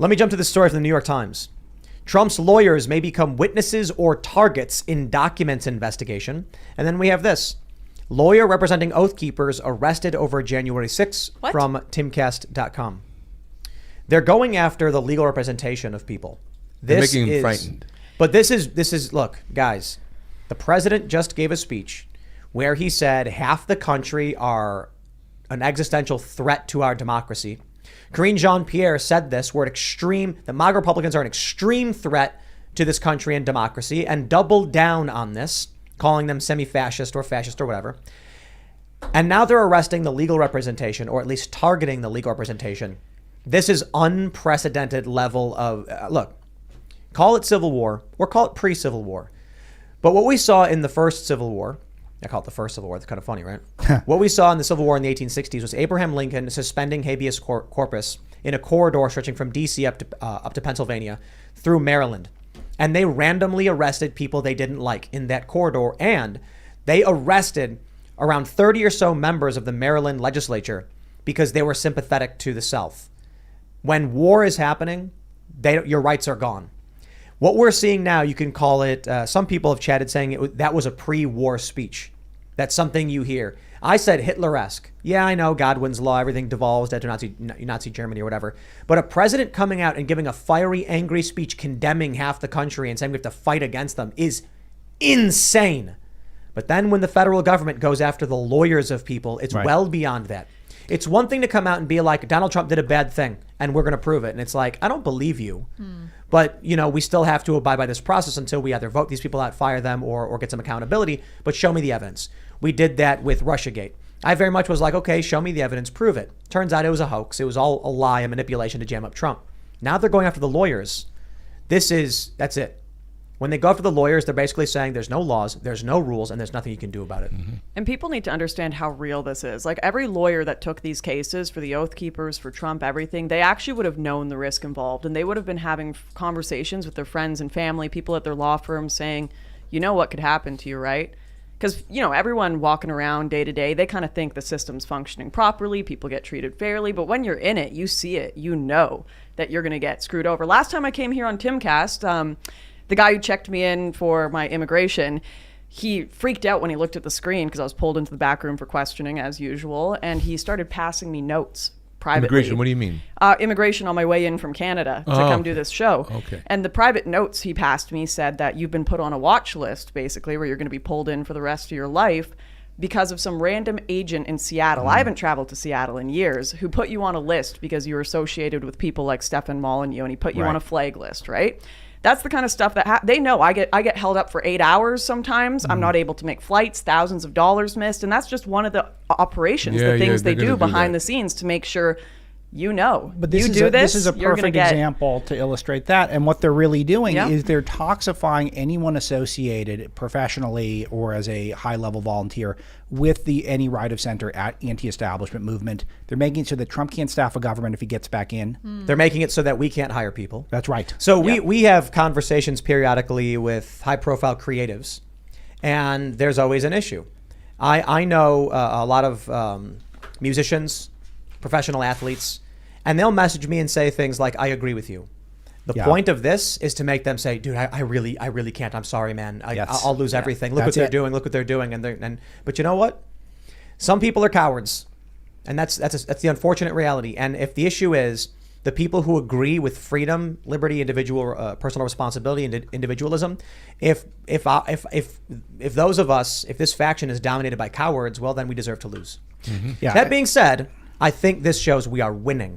Let me jump to this story from the New York Times. Trump's lawyers may become witnesses or targets in documents investigation. And then we have this. Lawyer representing Oath Keepers arrested over January 6th from timcast.com. They're going after the legal representation of people. They're making them frightened. But this is, look, guys, the president just gave a speech where he said half the country are an existential threat to our democracy. Karine Jean-Pierre said this, the MAGA Republicans are an extreme threat to this country and democracy, and doubled down on this, calling them semi-fascist or fascist or whatever. And now they're arresting the legal representation, or at least targeting the legal representation. This is unprecedented level of, look, call it civil war or call it pre-civil war. But what we saw in the first Civil War, I call it the first Civil War. It's kind of funny, right? What we saw in the Civil War in the 1860s was Abraham Lincoln suspending habeas corpus in a corridor stretching from D.C. up to Pennsylvania through Maryland. And they randomly arrested people they didn't like in that corridor. And they arrested around 30 or so members of the Maryland legislature because they were sympathetic to the South. When war is happening, your rights are gone. What we're seeing now, you can call it, some people have chatted saying that was a pre-war speech. That's something you hear. I said Hitler-esque. Yeah, I know, Godwin's law, everything devolves into Nazi Germany or whatever. But a president coming out and giving a fiery, angry speech condemning half the country and saying we have to fight against them is insane. But then when the federal government goes after the lawyers of people, it's well beyond that. It's one thing to come out and be like, Donald Trump did a bad thing and we're going to prove it. And it's like, I don't believe you. But, we still have to abide by this process until we either vote these people out, fire them, or get some accountability. But show me the evidence. We did that with Russiagate. I very much was like, okay, show me the evidence, prove it. Turns out it was a hoax. It was all a lie, a manipulation to jam up Trump. Now they're going after the lawyers. That's it. When they go after the lawyers, they're basically saying there's no laws, there's no rules, and there's nothing you can do about it. And people need to understand how real this is. Like every lawyer that took these cases for the Oath Keepers, for Trump, everything, they actually would have known the risk involved. And they would have been having conversations with their friends and family, people at their law firms saying, you know what could happen to you, right? Because, everyone walking around day to day, they kind of think the system's functioning properly. People get treated fairly. But when you're in it, you see it. You know that you're going to get screwed over. Last time I came here on Timcast, the guy who checked me in for my immigration, he freaked out when he looked at the screen because I was pulled into the back room for questioning as usual. And he started passing me notes privately. Immigration, what do you mean? Immigration on my way in from Canada to come do this show. Okay. And the private notes he passed me said that you've been put on a watch list, basically, where you're going to be pulled in for the rest of your life because of some random agent in Seattle. I haven't traveled to Seattle in years, who put you on a list because you were associated with people like Stefan Molyneux, and he put you on a flag list, right? That's the kind of stuff that they know. I get held up for 8 hours sometimes. I'm not able to make flights, thousands of dollars missed. And that's just one of the operations, the things they do behind the scenes to make sure But this is a perfect example to illustrate that. And what they're really doing is they're toxifying anyone associated professionally or as a high-level volunteer with any right of center anti-establishment movement. They're making it so that Trump can't staff a government if he gets back in. They're making it so that we can't hire people. That's right. So we have conversations periodically with high-profile creatives, and there's always an issue. I know a lot of musicians, professional athletes, and they'll message me and say things like, I agree with you. The point of this is to make them say, dude, I really can't. I'm sorry, man. I'll lose everything. Look what they're doing. Look what they're doing. But you know what? Some people are cowards, and that's the unfortunate reality. And if the issue is the people who agree with freedom, liberty, individual, personal responsibility, and individualism, if those of us, if this faction is dominated by cowards, well, then we deserve to lose. That being said, I think this shows we are winning.